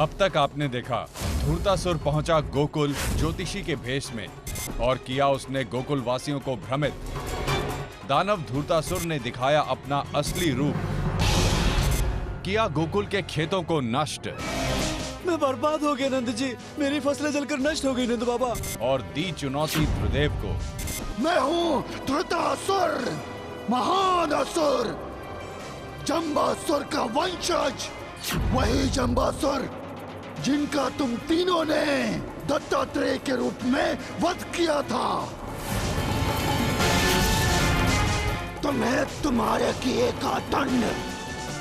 अब तक आपने देखा धूर्तासुर पहुंचा गोकुल ज्योतिषी के भेष में और किया उसने गोकुल वासियों को भ्रमित। दानव धूर्तासुर ने दिखाया अपना असली रूप, किया गोकुल के खेतों को नष्ट। मैं बर्बाद हो गया नंद जी, मेरी फसलें जलकर नष्ट हो गई नंद बाबा। और दी चुनौती ध्रुदेव को। मैं हूँ धृतरासुर, महान असुर, जम्बासुर का वंशज, वही जम्बासुर जिनका तुम तीनों ने दत्तात्रेय के रूप में वध किया था। तुम्हें तुम्हारे किए का दंड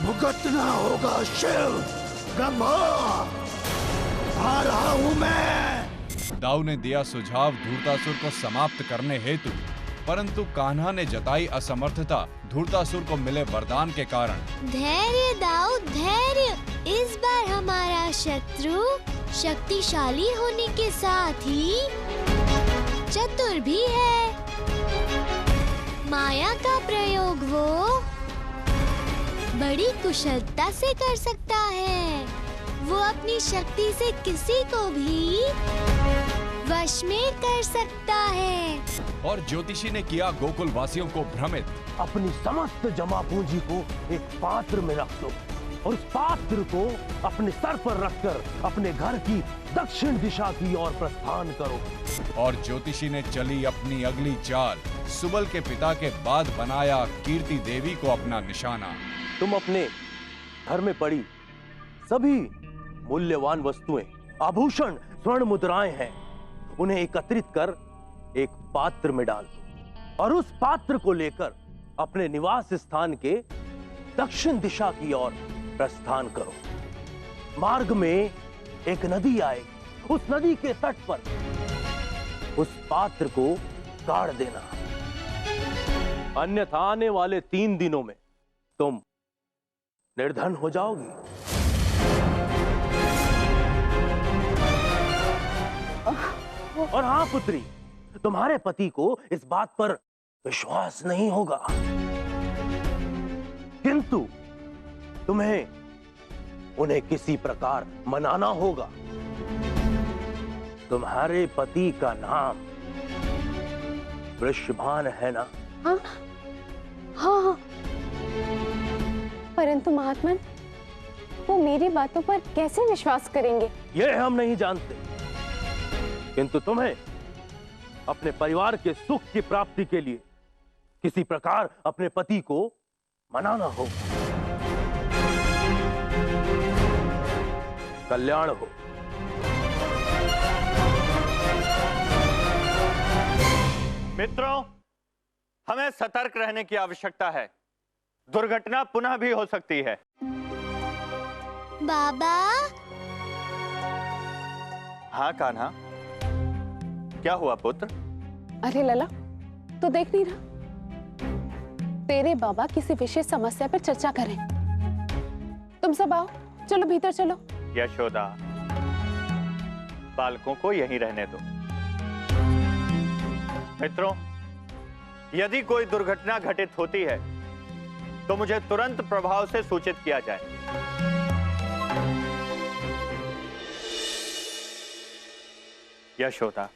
भुगतना होगा शिव, ब्रह्मा। आ रहा हूं मैं। दाऊ ने दिया सुझाव धूर्तासुर को समाप्त करने हेतु, परंतु कान्हा ने जताई असमर्थता धूर्तासुर को मिले वरदान के कारण। धैर्य दाऊ धैर्य, इस बार हमारा शत्रु शक्तिशाली होने के साथ ही चतुर भी है। माया का प्रयोग वो बड़ी कुशलता से कर सकता है। वो अपनी शक्ति से किसी को भी वश में कर सकता है। और ज्योतिषी ने किया गोकुल वासियों को भ्रमित। अपनी समस्त जमा पूंजी को एक पात्र में रख दो और उस पात्र को अपने सर पर रखकर अपने घर की दक्षिण दिशा की ओर प्रस्थान करो। और ज्योतिषी ने चली अपनी अगली चाल। सुबल के पिता के बाद बनाया कीर्ति देवी को अपना निशाना। तुम अपने घर में पड़ी सभी मूल्यवान वस्तुएं, आभूषण, स्वर्ण मुद्राएं हैं, उन्हें एकत्रित कर एक पात्र में डाल दो और उस पात्र को लेकर अपने निवास स्थान के दक्षिण दिशा की ओर प्रस्थान करो। मार्ग में एक नदी आए, उस नदी के तट पर उस पात्र को गाड़ देना, अन्यथा आने वाले 3 दिनों में तुम निर्धन हो जाओगी। और हाँ पुत्री, तुम्हारे पति को इस बात पर विश्वास नहीं होगा, किंतु तुम्हें उन्हें किसी प्रकार मनाना होगा। तुम्हारे पति का नाम वृषभान है ना? हाँ हाँ, परंतु महात्मन, वो मेरी बातों पर कैसे विश्वास करेंगे? ये हम नहीं जानते, किंतु तुम्हें अपने परिवार के सुख की प्राप्ति के लिए किसी प्रकार अपने पति को मनाना होगा। कल्याण हो। मित्रों, हमें सतर्क रहने की आवश्यकता है। दुर्घटना पुनः भी हो सकती है। बाबा। हाँ कान्हा, क्या हुआ पुत्र? अरे लला, तो देख नहीं रहा? तेरे बाबा किसी विशेष समस्या पर चर्चा करें। तुम सब आओ, चलो भीतर चलो। यशोदा, बालकों को यहीं रहने दो। मित्रों, यदि कोई दुर्घटना घटित होती है तो मुझे तुरंत प्रभाव से सूचित किया जाए। यशोदा,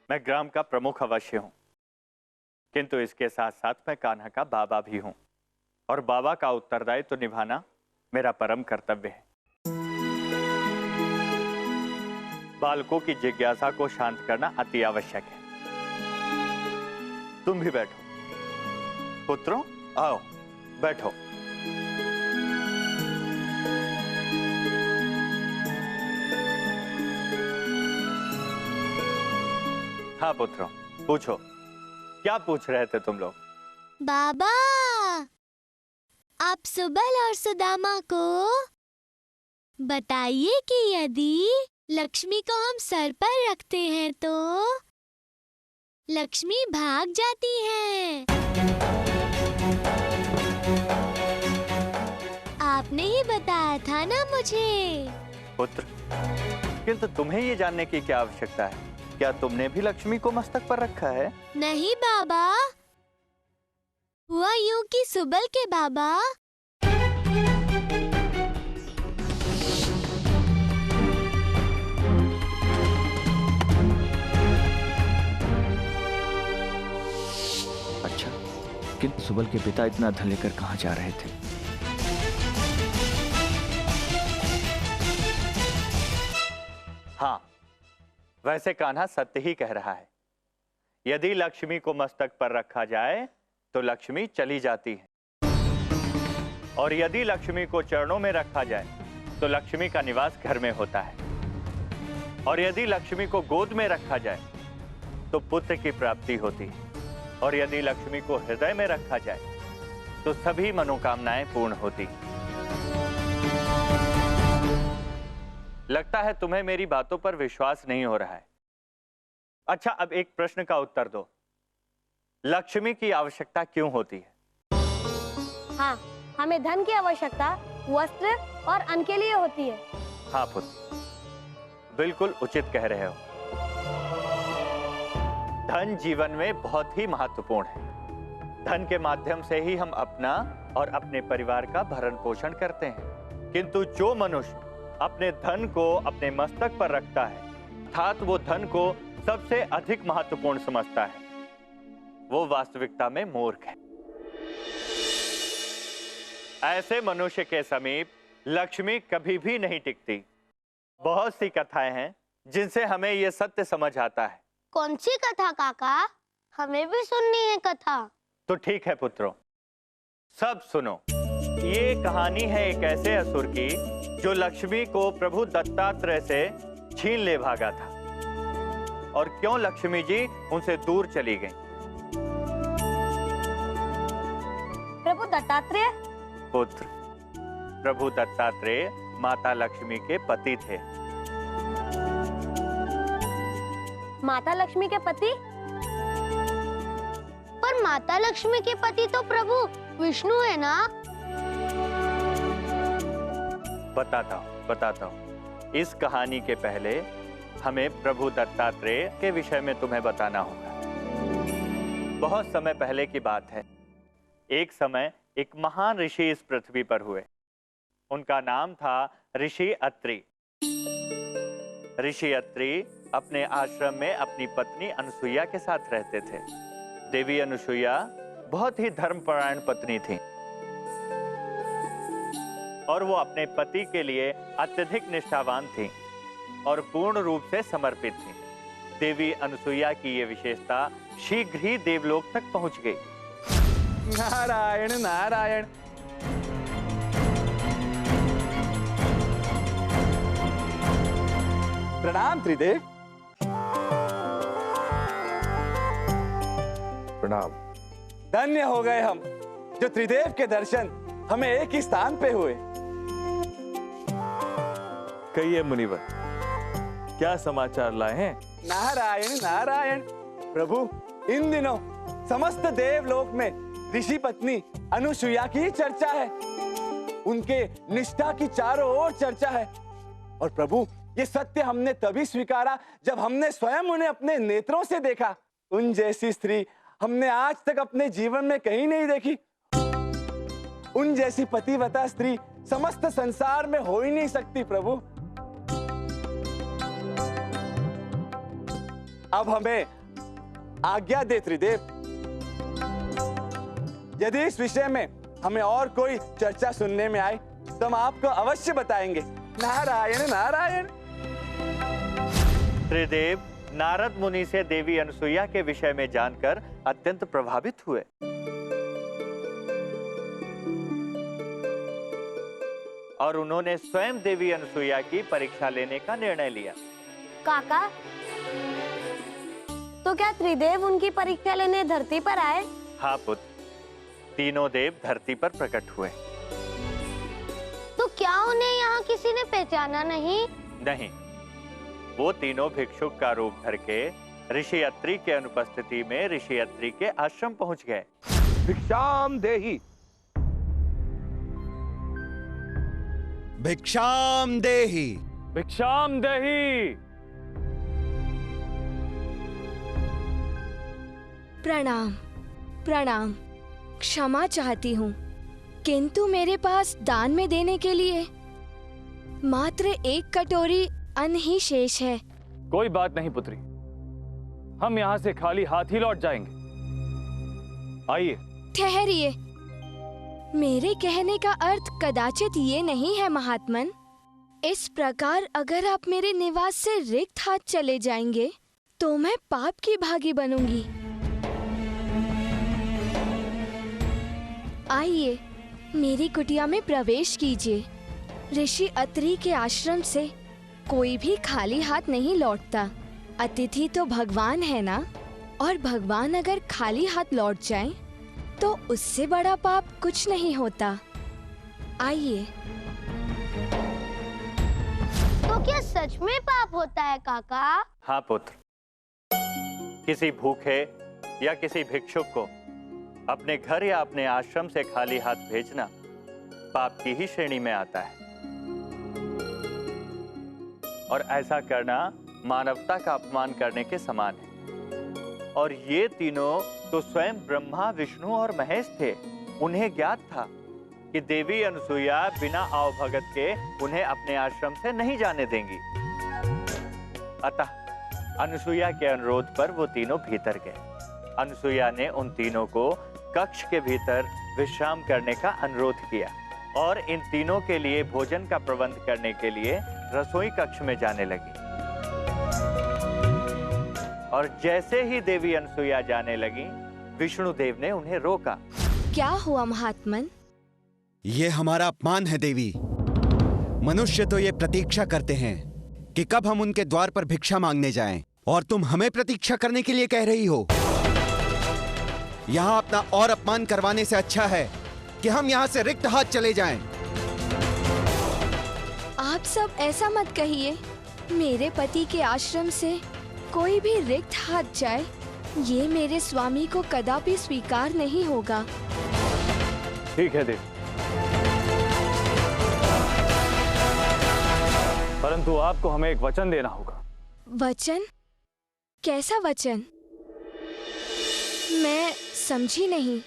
मैं ग्राम का प्रमुख अवश्य हूं, किंतु इसके साथ साथ मैं कान्हा का बाबा भी हूं और बाबा का उत्तरदायित्व निभाना मेरा परम कर्तव्य है। बालकों की जिज्ञासा को शांत करना अति आवश्यक है। तुम भी बैठो। पुत्रों, आओ बैठो। हाँ पुत्रों, पूछो, क्या पूछ रहे थे तुम लोग? बाबा, आप सुबल और सुदामा को बताइए कि यदि लक्ष्मी को हम सर पर रखते हैं तो लक्ष्मी भाग जाती है। आपने ही बताया था ना मुझे। पुत्र, किंतु तुम्हें ये जानने की क्या आवश्यकता है? क्या तुमने भी लक्ष्मी को मस्तक पर रखा है? नहीं बाबा, हुआ यूं कि सुबल के बाबा लेकिन सुबल के पिता इतना धन लेकर कहां जा रहे थे? हाँ, वैसे कान्हा सत्य ही कह रहा है। यदि लक्ष्मी को मस्तक पर रखा जाए तो लक्ष्मी चली जाती है, और यदि लक्ष्मी को चरणों में रखा जाए तो लक्ष्मी का निवास घर में होता है, और यदि लक्ष्मी को गोद में रखा जाए तो पुत्र की प्राप्ति होती है, और यदि लक्ष्मी को हृदय में रखा जाए तो सभी मनोकामनाएं पूर्ण होती। लगता है तुम्हें मेरी बातों पर विश्वास नहीं हो रहा है। अच्छा, अब एक प्रश्न का उत्तर दो। लक्ष्मी की आवश्यकता क्यों होती है? हाँ, हमें धन की आवश्यकता वस्त्र और अन्न के लिए होती है। हाँ पुत्र, बिल्कुल उचित कह रहे हो। धन जीवन में बहुत ही महत्वपूर्ण है। धन के माध्यम से ही हम अपना और अपने परिवार का भरण पोषण करते हैं, किंतु जो मनुष्य अपने धन को अपने मस्तक पर रखता है, अर्थात वो धन को सबसे अधिक महत्वपूर्ण समझता है, वो वास्तविकता में मूर्ख है। ऐसे मनुष्य के समीप लक्ष्मी कभी भी नहीं टिकती। बहुत सी कथाएं हैं जिनसे हमें यह सत्य समझ आता है। कौन सी कथा काका? हमें भी सुननी है कथा। तो ठीक है पुत्रों, सब सुनो। ये कहानी है एक ऐसे असुर की जो लक्ष्मी को प्रभु दत्तात्रेय से छीन ले भागा था, और क्यों लक्ष्मी जी उनसे दूर चली गईं। प्रभु दत्तात्रेय? पुत्र, प्रभु दत्तात्रेय माता लक्ष्मी के पति थे। माता लक्ष्मी के पति? पर माता लक्ष्मी के पति तो प्रभु विष्णु है ना? बताता हूँ। इस कहानी के पहले हमें प्रभु दत्तात्रेय के विषय में तुम्हें बताना होगा। बहुत समय पहले की बात है। एक समय एक महान ऋषि इस पृथ्वी पर हुए। उनका नाम था ऋषि अत्रि। ऋषि अत्रि अपने आश्रम में अपनी पत्नी अनुसुईया के साथ रहते थे। देवी अनुसुईया बहुत ही धर्मपरायण पत्नी थी, और वो अपने पति के लिए अत्यधिक निष्ठावान थी और पूर्ण रूप से समर्पित थी। देवी अनुसुईया की ये विशेषता शीघ्र ही देवलोक तक पहुंच गई। नारायण नारायण। प्रणाम त्रिदेव। प्रणाम। धन्य हो गए हम जो त्रिदेव के दर्शन हमें एक ही स्थान पे हुए। कहिए मुनिवर, क्या समाचार लाए हैं? नारायण नारायण। प्रभु, इन दिनों समस्त देवलोक में ऋषि पत्नी अनुसुईया की चर्चा है। उनके निष्ठा की चारों ओर चर्चा है। और प्रभु, ये सत्य हमने तभी स्वीकारा जब हमने स्वयं उन्हें अपने नेत्रों से देखा। उन जैसी स्त्री हमने आज तक अपने जीवन में कहीं नहीं देखी। उन जैसी पतिव्रता स्त्री समस्त संसार में हो ही नहीं सकती। प्रभु, अब हमें आज्ञा दे त्रिदेव। यदि इस विषय में हमें और कोई चर्चा सुनने में आए तो हम आपको अवश्य बताएंगे। नारायण नारायण। त्रिदेव नारद मुनि से देवी अनुसुईया के विषय में जानकर अत्यंत प्रभावित हुए। और उन्होंने स्वयं देवी अनुसुईया की परीक्षा लेने का निर्णय लिया। काका, तो क्या त्रिदेव उनकी परीक्षा लेने धरती पर आए? हाँ पुत्र, तीनों देव धरती पर प्रकट हुए। तो क्या उन्हें यहाँ किसी ने पहचाना नहीं? नहीं, वो तीनों भिक्षुक का रूप धर के ऋषि अत्रि के अनुपस्थिति में ऋषि अत्रि के आश्रम पहुंच गए। भिक्षाम देहि। भिक्षाम देहि। भिक्षाम देहि। प्रणाम प्रणाम। क्षमा चाहती हूँ, किंतु मेरे पास दान में देने के लिए मात्र एक कटोरी अन्न ही शेष है। कोई बात नहीं पुत्री, हम यहाँ से खाली हाथ ही लौट जाएंगे। आइए ठहरिए, मेरे कहने का अर्थ कदाचित ये नहीं है महात्मन। इस प्रकार अगर आप मेरे निवास से रिक्त हाथ चले जाएंगे तो मैं पाप की भागी बनूंगी। आइए, मेरी कुटिया में प्रवेश कीजिए। ऋषि अत्रि के आश्रम से कोई भी खाली हाथ नहीं लौटता। अतिथि तो भगवान है ना, और भगवान अगर खाली हाथ लौट जाएं, तो उससे बड़ा पाप कुछ नहीं होता। आइए। तो क्या सच में पाप होता है काका? हाँ पुत्र, किसी भूखे या किसी भिक्षुक को अपने घर या अपने आश्रम से खाली हाथ भेजना पाप की ही श्रेणी में आता है, और ऐसा करना मानवता का अपमान करने के समान है। और ये तीनों तो स्वयं ब्रह्मा, विष्णु और महेश थे। उन्हें ज्ञात था कि देवी अनुसुईया बिना आवभगत के उन्हें अपने आश्रम से नहीं जाने देंगी। अतः अनुसुईया के अनुरोध पर वो तीनों भीतर गए। अनुसुईया ने उन तीनों को कक्ष के भीतर विश्राम करने का अनुरोध किया और इन तीनों के लिए भोजन का प्रबंध करने के लिए रसोई कक्ष में जाने लगी। और जैसे ही देवी अनुसुईया जाने लगी, विष्णुदेव ने उन्हें रोका। क्या हुआ महात्मन? ये हमारा अपमान है देवी। मनुष्य तो ये प्रतीक्षा करते हैं कि कब हम उनके द्वार पर भिक्षा मांगने जाएं, और तुम हमें प्रतीक्षा करने के लिए कह रही हो। यहाँ अपना और अपमान करवाने से अच्छा है कि हम यहाँ से रिक्त हाथ चले जाएं। आप सब ऐसा मत कहिए। मेरे पति के आश्रम से कोई भी रिक्त हाथ जाए, ये मेरे स्वामी को कदापि स्वीकार नहीं होगा। ठीक है देवी, परंतु आपको हमें एक वचन देना होगा। वचन? कैसा वचन? मैं समझी नहीं,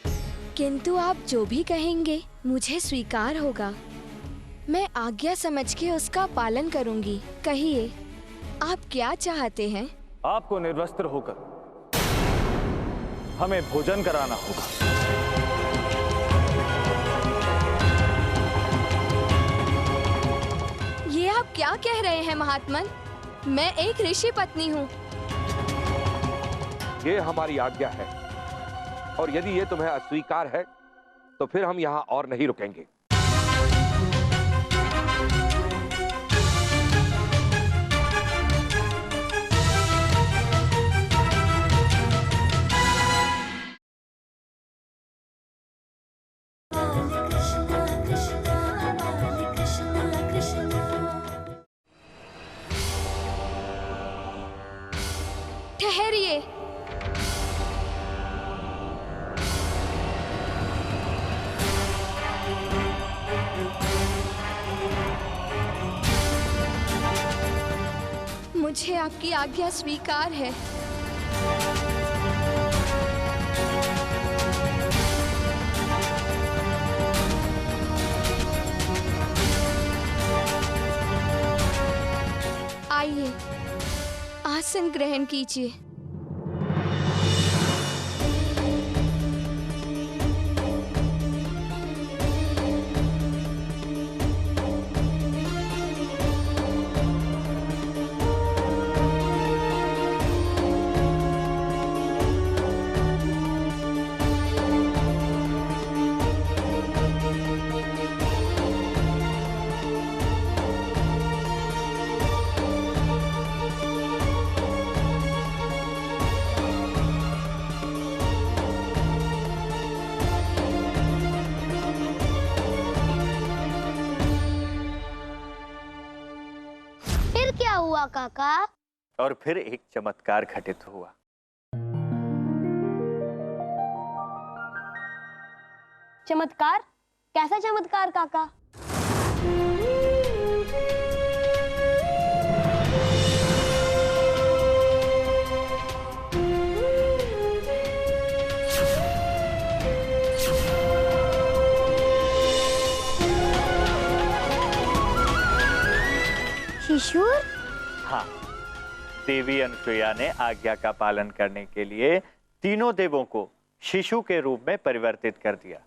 किंतु आप जो भी कहेंगे मुझे स्वीकार होगा। मैं आज्ञा समझ के उसका पालन करूंगी। कहिए, आप क्या चाहते हैं? आपको निर्वस्त्र होकर हमें भोजन कराना होगा। ये आप क्या कह रहे हैं महात्मन? मैं एक ऋषि पत्नी हूँ। ये हमारी आज्ञा है, और यदि ये तुम्हें अस्वीकार है तो फिर हम यहाँ और नहीं रुकेंगे। ठहरिए। मुझे आपकी आज्ञा स्वीकार है। आइए, आसन ग्रहण कीजिए। क्या हुआ काका? और फिर एक चमत्कार घटित हुआ। चमत्कार? कैसा चमत्कार काका? शिशुर? हाँ, देवी अनुसुईया ने आज्ञा का पालन करने के लिए तीनों देवों को शिशु के रूप में परिवर्तित कर दिया।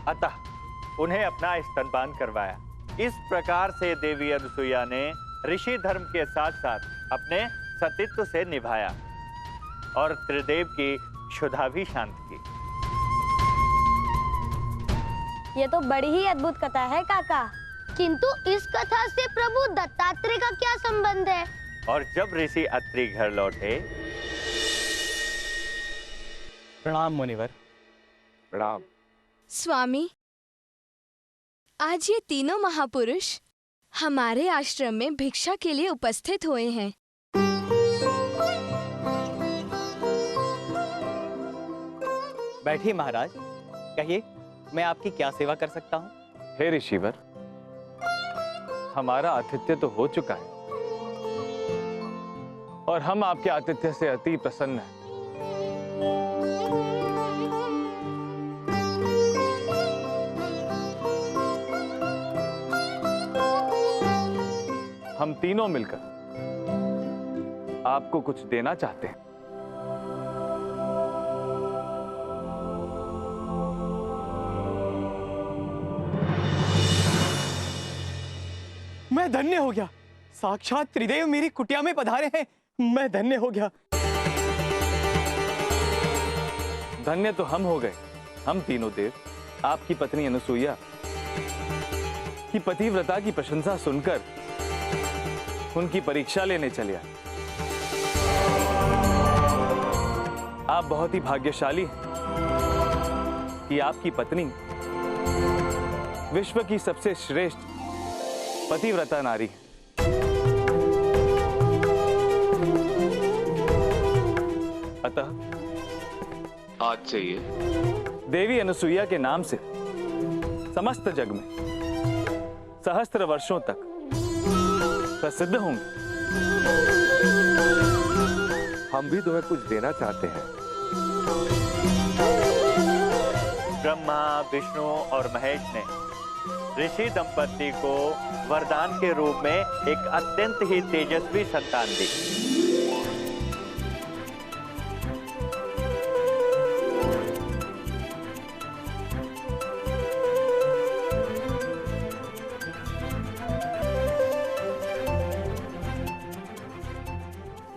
अतः उन्हें अपना स्तनपान करवाया। इस प्रकार से देवी अनुसुईया ने ऋषि धर्म के साथ साथ अपने सतीत्व से निभाया और त्रिदेव की क्षुधा भी शांत की। ये तो बड़ी ही अद्भुत कथा है काका। किंतु इस कथा से प्रभु दत्तात्रेय का क्या संबंध है? और जब ऋषि अत्रि घर लौटे। प्रणाम मुनिवर। प्रणाम। स्वामी, आज ये तीनों महापुरुष हमारे आश्रम में भिक्षा के लिए उपस्थित हुए हैं। बैठिए महाराज, कहिए मैं आपकी क्या सेवा कर सकता हूँ? हे ऋषिवर, हमारा आतिथ्य तो हो चुका है और हम आपके आतिथ्य से अति प्रसन्न हैं। हम तीनों मिलकर आपको कुछ देना चाहते हैं। मैं धन्य हो गया। साक्षात त्रिदेव मेरी कुटिया में पधारे हैं। मैं धन्य हो गया। धन्य तो हम हो गए। हम तीनों देव आपकी पत्नी अनुसुईया की पतिव्रता की प्रशंसा सुनकर उनकी परीक्षा लेने चले आए। आप बहुत ही भाग्यशाली हैं कि आपकी पत्नी विश्व की सबसे श्रेष्ठ पतिव्रता नारी है। अतः आज से ये देवी अनुसुईया के नाम से समस्त जग में सहस्त्र वर्षों तक प्रसिद्ध होंगे। हम भी तुम्हें कुछ देना चाहते हैं। ब्रह्मा, विष्णु और महेश ने ऋषि दंपति को वरदान के रूप में एक अत्यंत ही तेजस्वी संतान दी।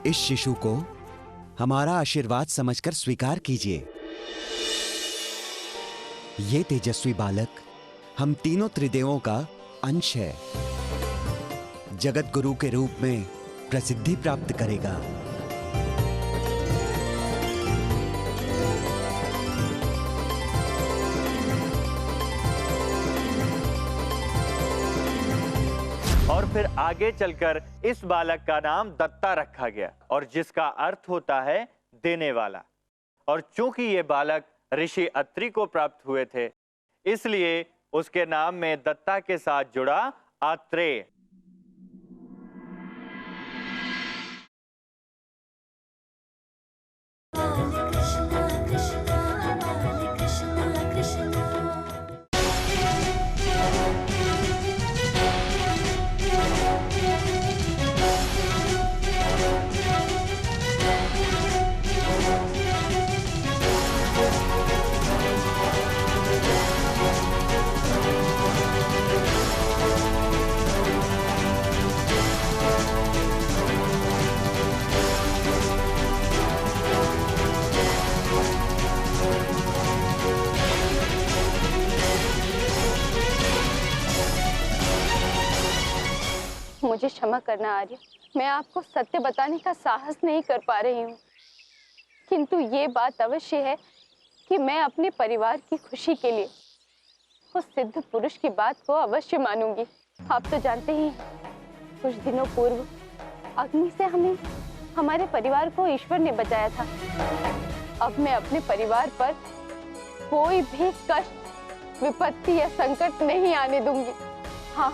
इस शिशु को हमारा आशीर्वाद समझकर स्वीकार कीजिए। ये तेजस्वी बालक हम तीनों त्रिदेवों का अंश है। जगत गुरु के रूप में प्रसिद्धि प्राप्त करेगा। और फिर आगे चलकर इस बालक का नाम दत्ता रखा गया, और जिसका अर्थ होता है देने वाला। और चूंकि ये बालक ऋषि अत्रि को प्राप्त हुए थे, इसलिए उसके नाम में दत्ता के साथ जुड़ा आत्रेय। मुझे क्षमा करना आर्य, मैं आपको सत्य बताने का साहस नहीं कर पा रही हूँ, किंतु ये बात अवश्य है कि मैं अपने परिवार की खुशी के लिए उस सिद्ध पुरुष की बात को अवश्य मानूंगी। आप तो जानते ही कुछ दिनों पूर्व अग्नि से हमारे परिवार को ईश्वर ने बचाया था। अब मैं अपने परिवार पर कोई भी कष्ट, विपत्ति या संकट नहीं आने दूंगी। हाँ,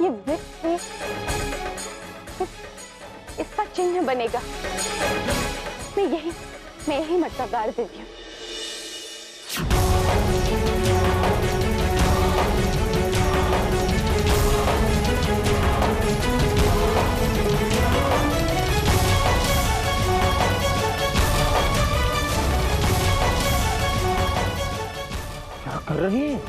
ये वृक्ष इसका चिन्ह बनेगा। मैं यही मटका गाड़ देती हूँ। कर रही हैं?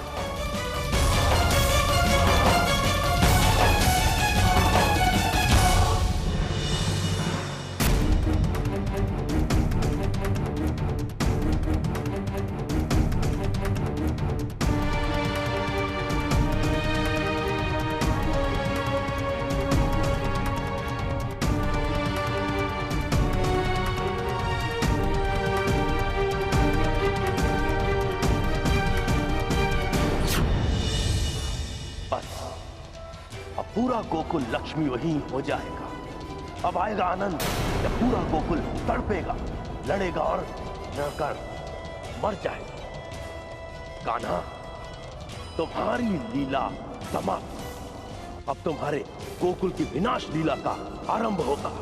पूरा गोकुल लक्ष्मी वही हो जाएगा। अब आएगा आनंद जब पूरा गोकुल तड़पेगा, लड़ेगा और लड़कर मर जाएगा। कान्हा, तुम्हारी लीला समाप्त। अब तुम्हारे गोकुल की विनाश लीला का आरंभ होगा।